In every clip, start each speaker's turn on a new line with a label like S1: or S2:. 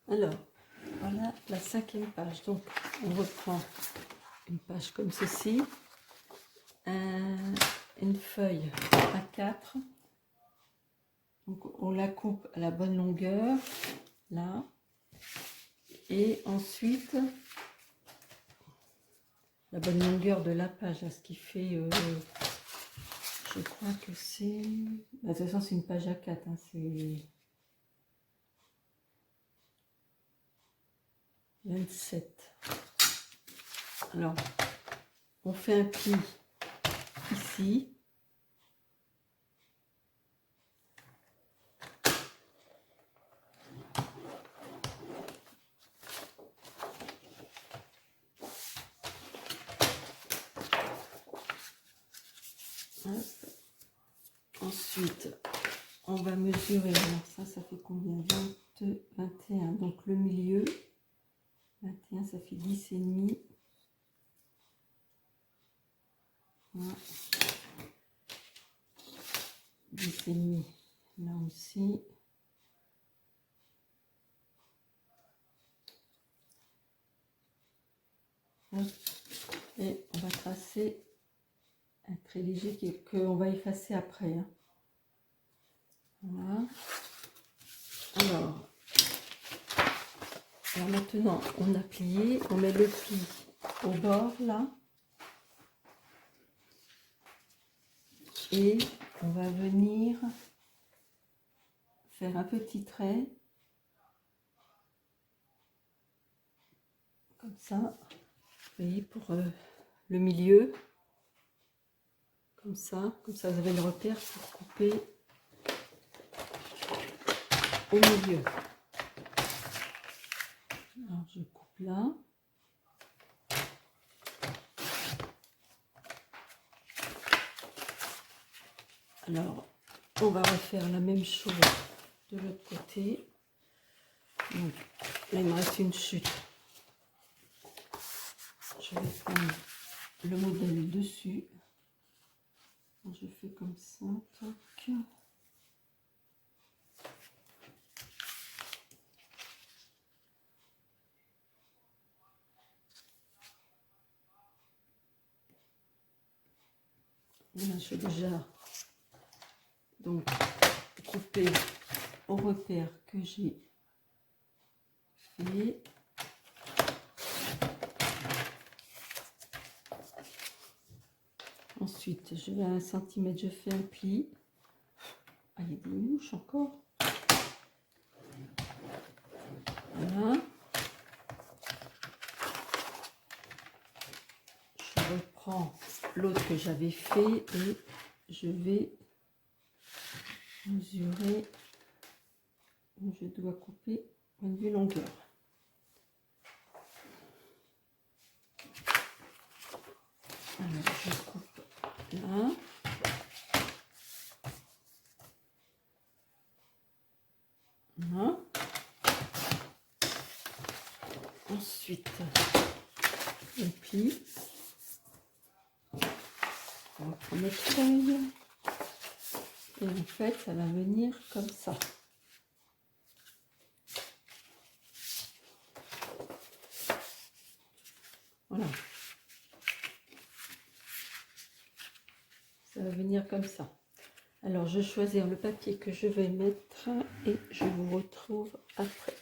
S1: Alors, voilà la 5e page. Donc, on reprend une page comme ceci, une feuille A4. Donc, on la coupe à la bonne longueur, là. Et ensuite, la bonne longueur de la page, ce qui fait, je crois que c'est... De toute façon, c'est une page A4, hein, c'est 27. Alors, on fait un pli ici. Ensuite, on va mesurer. Alors ça fait combien? 20, 21. Donc le milieu, 21, ça fait 10 et demi. Voilà. 10 et demi. Là aussi. Et on va tracer un trait léger qu'on va effacer après. Hein. Voilà. Alors maintenant, on a plié, on met le pli au bord là. Et on va venir faire un petit trait. Comme ça. Vous voyez, pour le milieu. Comme ça vous avez le repère pour couper au milieu. Alors je coupe là. Alors on va refaire la même chose de l'autre côté. Donc là il me reste une chute. Je vais prendre le modèle dessus. Je fais comme ça. Toc. Là, je vais déjà donc couper au repère que j'ai fait. Ensuite, je vais à 1 cm, je fais un pli. Ah, il y a des mouches encore. Voilà. Je reprends l'autre que j'avais fait et je vais mesurer où je dois couper point de vue longueur. Alors je coupe là. Voilà. Ensuite, on plie. On va prendre notre feuille. Et en fait, ça va venir comme ça. Voilà. Ça va venir comme ça. Alors, je vais choisir le papier que je vais mettre et je vous retrouve après.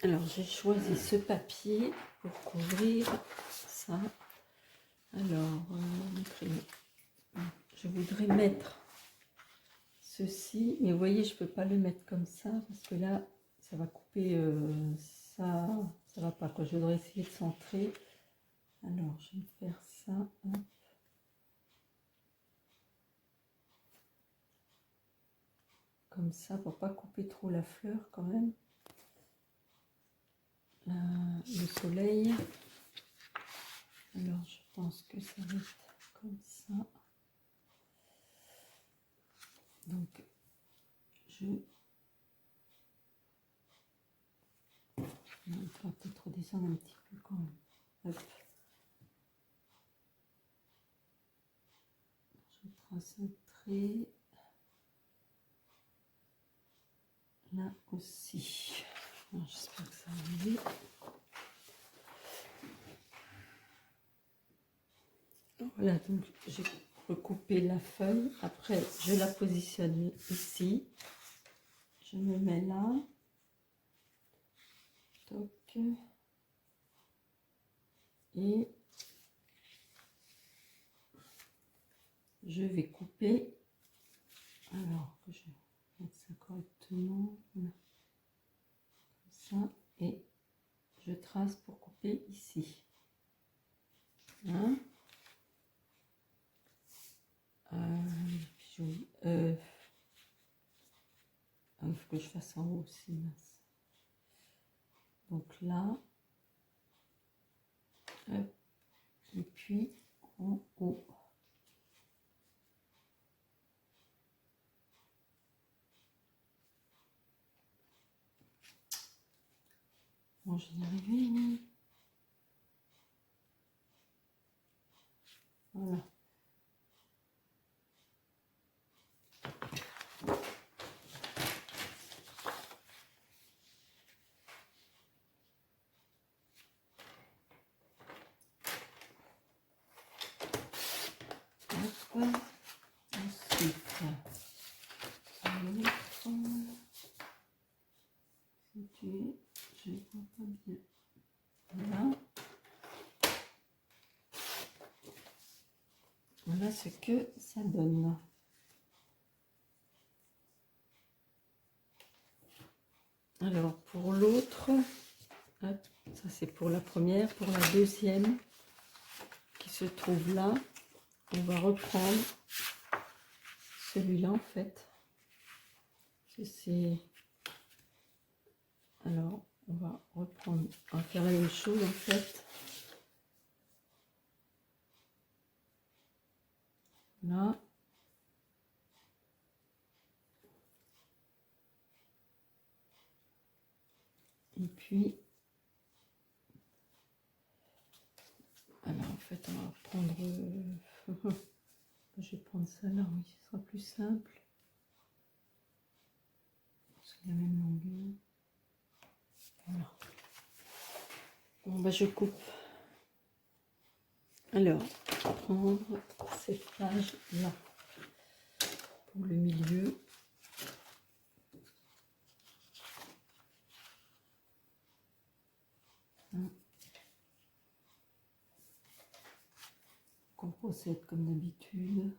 S1: Alors, j'ai choisi ce papier pour couvrir ça. Alors, je voudrais mettre ceci, mais vous voyez, je ne peux pas le mettre comme ça parce que là, ça va couper, ça va pas, quoi. Je voudrais essayer de centrer. Alors, je vais faire ça. Hop. Comme ça, pour pas couper trop la fleur quand même. Le soleil. Alors, je pense que ça va être comme ça. Donc, je va peut-être redescendre un petit peu quand même. Hop. Je trace un trait. là aussi. J'espère que ça va aller. Voilà, donc j'ai recoupé la feuille. Après, je la positionne ici. Je me mets là. Toc. Et je vais couper. Alors que je vais mettre ça correctement. Voilà. Comme ça. Et je trace pour couper ici. Hein? Il faut que je fasse en haut aussi, mince. Donc là, hop, et puis en haut. Bon, j'y ai arrivé. Voilà. Hop. Ensuite, je ne vois pas bien. Voilà. Voilà ce que ça donne. Alors, pour l'autre, ça c'est pour la première. Pour la deuxième, qui se trouve là, on va reprendre celui-là en fait. Alors, on va reprendre, on va faire la même chose en fait. Là. Et puis, alors en fait, on va prendre, je vais prendre ça là, oui, ce sera plus simple. C'est la même longueur. Voilà. Bon, bah, je coupe. Alors, prendre cette page là pour le milieu. On procède comme d'habitude.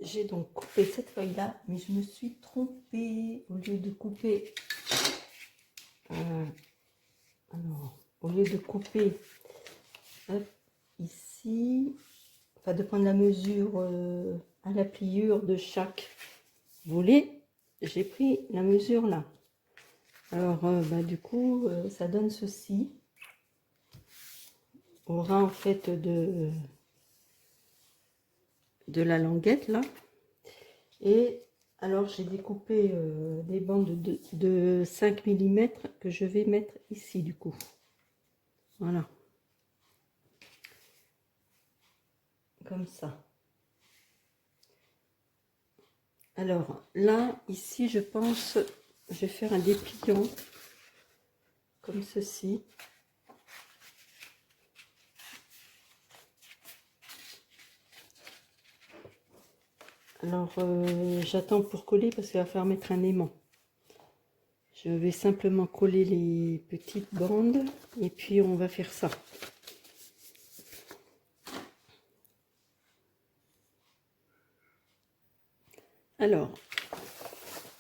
S1: J'ai donc coupé cette feuille là, mais je me suis trompée. Au lieu de couper au lieu de couper hop, ici, enfin de prendre la mesure à la pliure de chaque volet, j'ai pris la mesure là. Alors bah, du coup ça donne ceci au ras en fait de la languette là. Et alors j'ai découpé des bandes de 5 mm que je vais mettre ici du coup. Voilà. Comme ça. Alors là, ici, je pense, je vais faire un dépliant comme ceci. Alors, j'attends pour coller parce qu'il va falloir mettre un aimant. Je vais simplement coller les petites bandes et puis on va faire ça. Alors,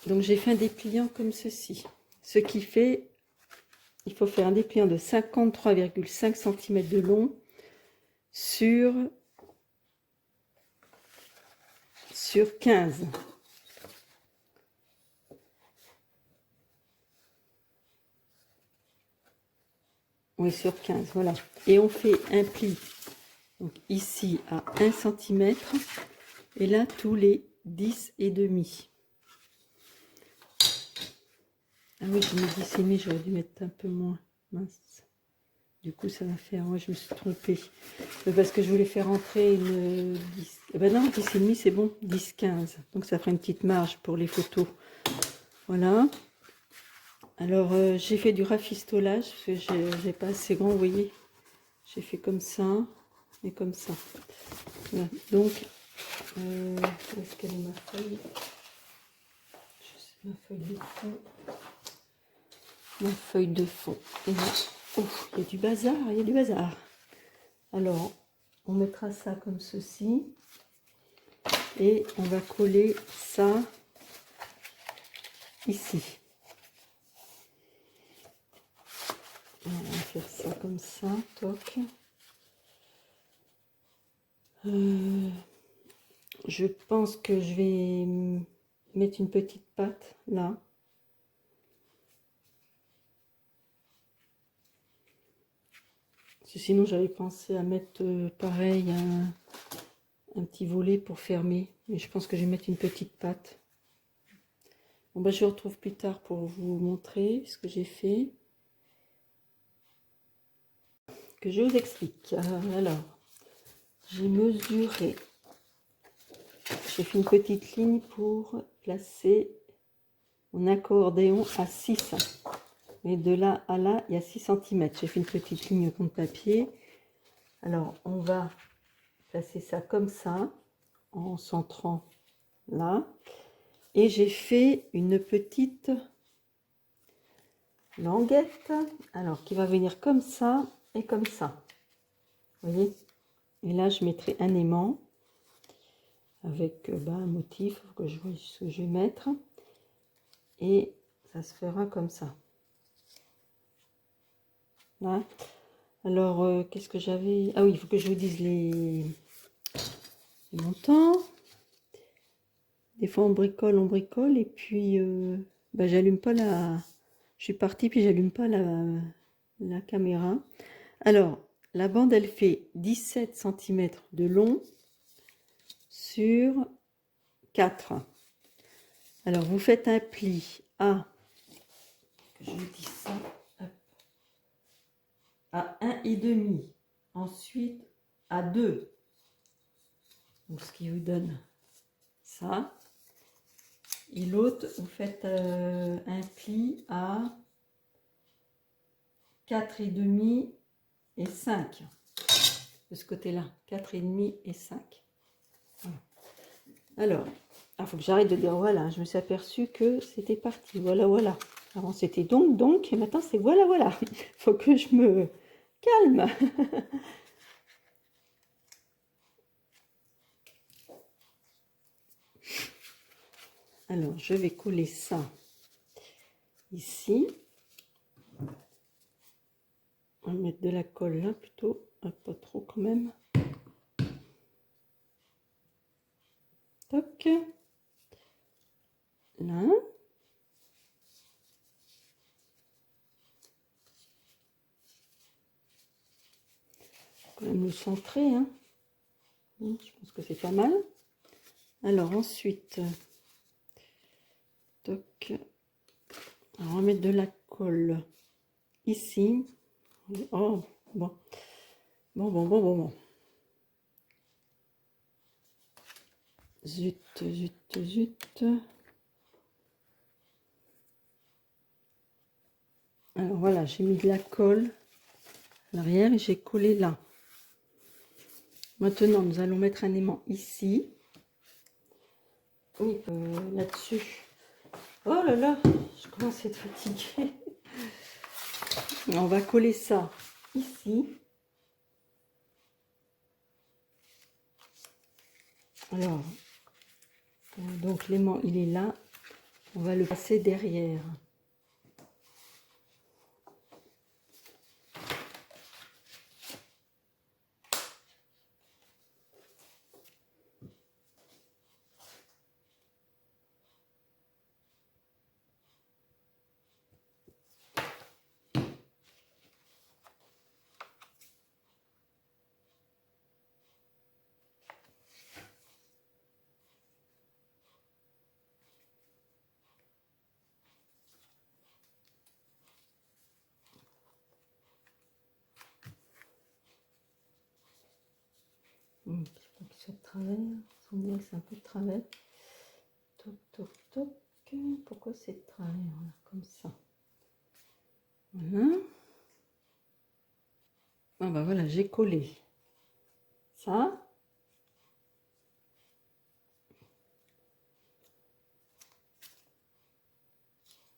S1: donc j'ai fait un dépliant comme ceci. Ce qui fait, il faut faire un dépliant de 53,5 cm de long sur 15. Oui, sur 15, voilà. Et on fait un pli donc ici à 1 cm et là tous les 10,5. Ah oui, je me dis c'est mais j'aurais dû mettre un peu moins. Mince. Du coup, ça va faire... Moi, je me suis trompée. Parce que je voulais faire entrer une 10... Eh ben non, 10,5, c'est bon. 10-15. Donc, ça fera une petite marge pour les photos. Voilà. Alors, j'ai fait du rafistolage. Parce que j'ai pas assez grand, vous voyez. J'ai fait comme ça et comme ça. Voilà. Donc, où est-ce qu'elle est ma feuille? Je sais, ma feuille de fond. Ma feuille de fond. Et là, ouf, il y a du bazar, il y a du bazar. Alors, on mettra ça comme ceci. Et on va coller ça ici. On va faire ça comme ça, toc. Je pense que je vais mettre une petite patte là. Sinon, j'avais pensé à mettre pareil un petit volet pour fermer. Mais je pense que je vais mettre une petite patte. Bon, bah, je vous retrouve plus tard pour vous montrer ce que j'ai fait. Que je vous explique. Alors, j'ai mesuré. J'ai fait une petite ligne pour placer mon accordéon à 6. Mais de là à là, il y a 6 cm. J'ai fait une petite ligne contre papier. Alors, on va placer ça comme ça, en centrant là. Et j'ai fait une petite languette, alors qui va venir comme ça et comme ça. Vous voyez? Et là, je mettrai un aimant avec un motif que je vois ce que je vais mettre. Et ça se fera comme ça. Là. Alors, qu'est-ce que j'avais? Ah oui, il faut que je vous dise les montants. Des fois, on bricole, et puis j'allume pas la... Je suis partie, puis j'allume pas la caméra. Alors, la bande, elle fait 17 cm de long sur 4. Alors, vous faites un pli à... Je dis ça... à 1,5. Ensuite, à 2. Donc, ce qui vous donne ça. Et l'autre, vous faites un pli à 4,5 et 5. De ce côté-là, 4,5 et 5. Voilà. Alors, il faut que j'arrête de dire voilà. Je me suis aperçue que c'était parti. Voilà, voilà. Avant, c'était donc, et maintenant, c'est voilà, voilà. Il faut que je me calme. Alors, je vais coller ça ici. On va mettre de la colle là plutôt. Ah, pas trop quand même. Toc. Là. Quand même le centrer, hein. Je pense que c'est pas mal. Alors ensuite, toc. Alors, on va mettre de la colle ici. Oh, bon. Bon. Zut. Alors voilà, j'ai mis de la colle à l'arrière et j'ai collé là. Maintenant, nous allons mettre un aimant ici. Oui, là-dessus. Oh là là, je commence à être fatiguée. On va coller ça ici. Alors, donc l'aimant, il est là. On va le passer derrière. Faut qu'il soit de travers. On sent bien que c'est un peu de travers. Toc, toc, toc. Pourquoi c'est de travers? Voilà, comme ça. Voilà. Ah bah voilà, j'ai collé ça.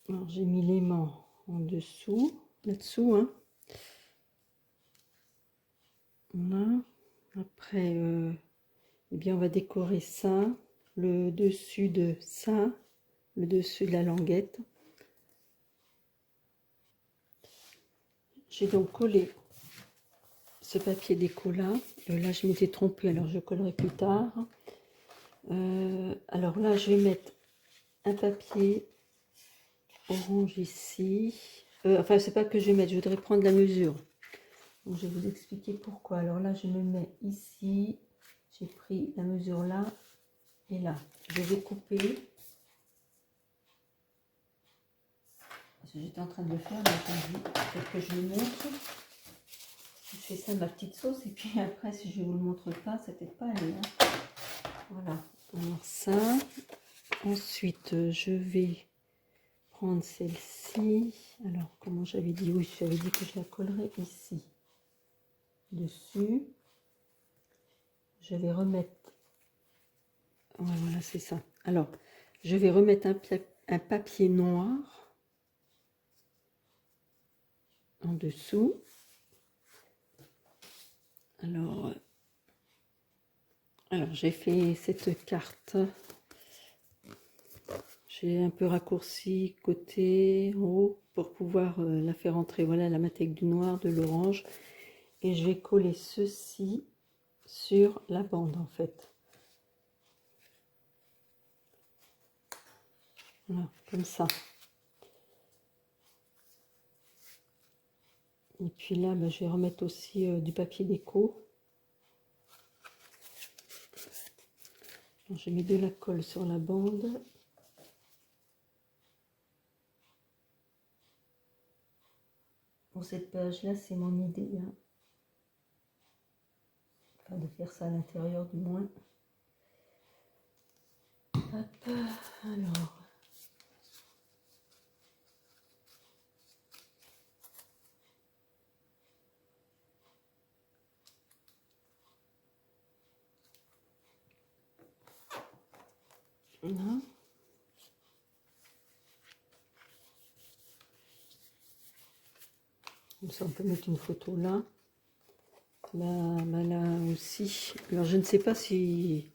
S1: Alors j'ai mis l'aimant en dessous, là-dessous, hein. Voilà. Après, eh bien, on va décorer ça, le dessus de ça, le dessus de la languette. J'ai donc collé ce papier déco là. Là, je m'étais trompée, alors je collerai plus tard. Alors là, je vais mettre un papier orange ici. Enfin, c'est pas que je vais mettre, je voudrais prendre la mesure. Donc, je vais vous expliquer pourquoi. Alors là, je me mets ici. J'ai pris la mesure là et là. Je vais couper. J'étais en train de le faire, mais je me dis peut-être que je le montre. Je fais ça ma petite sauce et puis après, si je ne vous le montre pas, ça peut-être pas aller. Hein. Voilà. Alors ça. Ensuite, je vais prendre celle-ci. Alors, comment j'avais dit? Oui, j'avais dit que je la collerais ici. Dessus. Je vais remettre... Ouais, voilà, c'est ça. Alors, je vais remettre un papier noir en dessous. Alors j'ai fait cette carte. J'ai un peu raccourci côté en haut pour pouvoir la faire entrer. Voilà, la mettre avec du noir, de l'orange. Et je vais coller ceci sur la bande en fait. Voilà, comme ça. Et puis là, ben, je vais remettre aussi du papier déco. J'ai mis de la colle sur la bande. Pour cette page-là, c'est mon idée. Hein. Enfin, de faire ça à l'intérieur du moins. Hop, alors. Là. Comme ça, on peut mettre une photo là. Là aussi. Alors, je ne sais pas si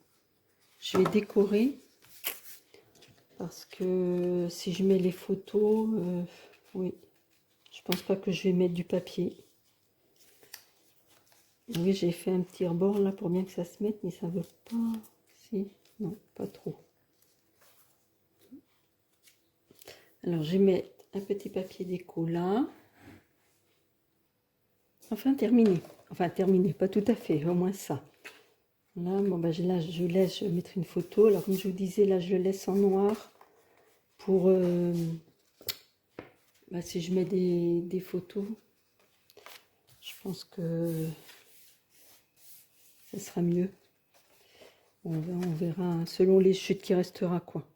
S1: je vais décorer. Parce que si je mets les photos, oui, je pense pas que je vais mettre du papier. Oui, j'ai fait un petit rebord là pour bien que ça se mette, mais ça veut pas. Si, non, pas trop. Alors, je vais mettre un petit papier déco là. Enfin, terminé. Enfin, terminé, pas tout à fait, au moins ça. Là, bon, bah, là, je laisse, je vais mettre une photo. Alors, comme je vous disais, là, je le laisse en noir pour... bah, si je mets des photos, je pense que ça sera mieux. On verra selon les chutes qui restera quoi.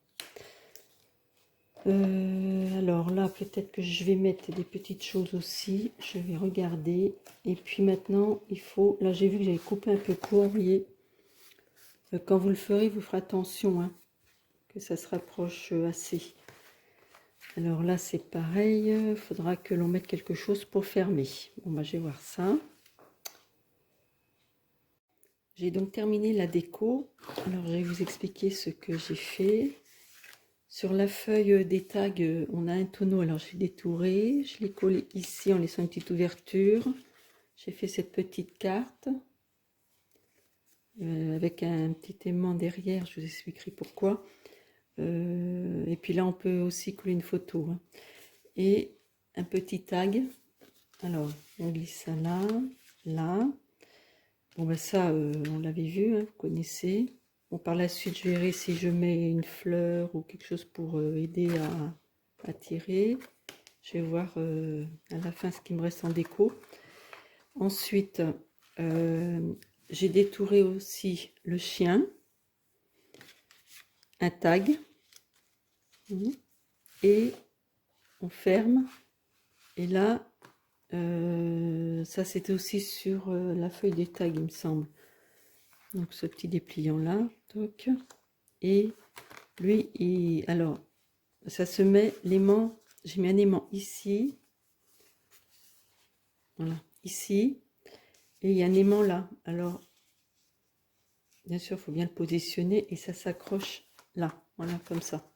S1: Alors là, peut-être que je vais mettre des petites choses aussi. Je vais regarder. Et puis maintenant, il faut... Là, j'ai vu que j'avais coupé un peu court. Vous voyez, quand vous le ferez, vous ferez attention hein, que ça se rapproche assez. Alors là, c'est pareil. Il faudra que l'on mette quelque chose pour fermer. Bon, bah, je vais voir ça. J'ai donc terminé la déco. Alors, je vais vous expliquer ce que j'ai fait. Sur la feuille des tags, on a un tonneau. Alors, j'ai détouré. Je l'ai collé ici en laissant une petite ouverture. J'ai fait cette petite carte avec un petit aimant derrière. Je vous expliquerai pourquoi. Et puis là, on peut aussi coller une photo. Hein. Et un petit tag. Alors, on glisse ça là, là. Bon, ben ça, on l'avait vu, hein, vous connaissez. Bon, par la suite, je verrai si je mets une fleur ou quelque chose pour aider à tirer. Je vais voir à la fin ce qui me reste en déco. Ensuite, j'ai détouré aussi le chien, un tag, et on ferme. Et là, ça c'était aussi sur la feuille des tags, il me semble. Donc ce petit dépliant là, toc. Et lui, alors, ça se met l'aimant, j'ai mis un aimant ici, voilà, ici, et il y a un aimant là. Alors, bien sûr, il faut bien le positionner et ça s'accroche là, voilà, comme ça.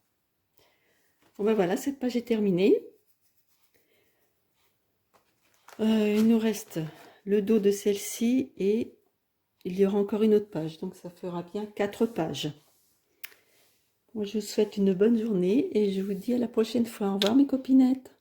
S1: Bon ben voilà, cette page est terminée. Il nous reste le dos de celle-ci et il y aura encore une autre page, donc ça fera bien 4 pages. Moi, je vous souhaite une bonne journée et je vous dis à la prochaine fois. Au revoir mes copinettes.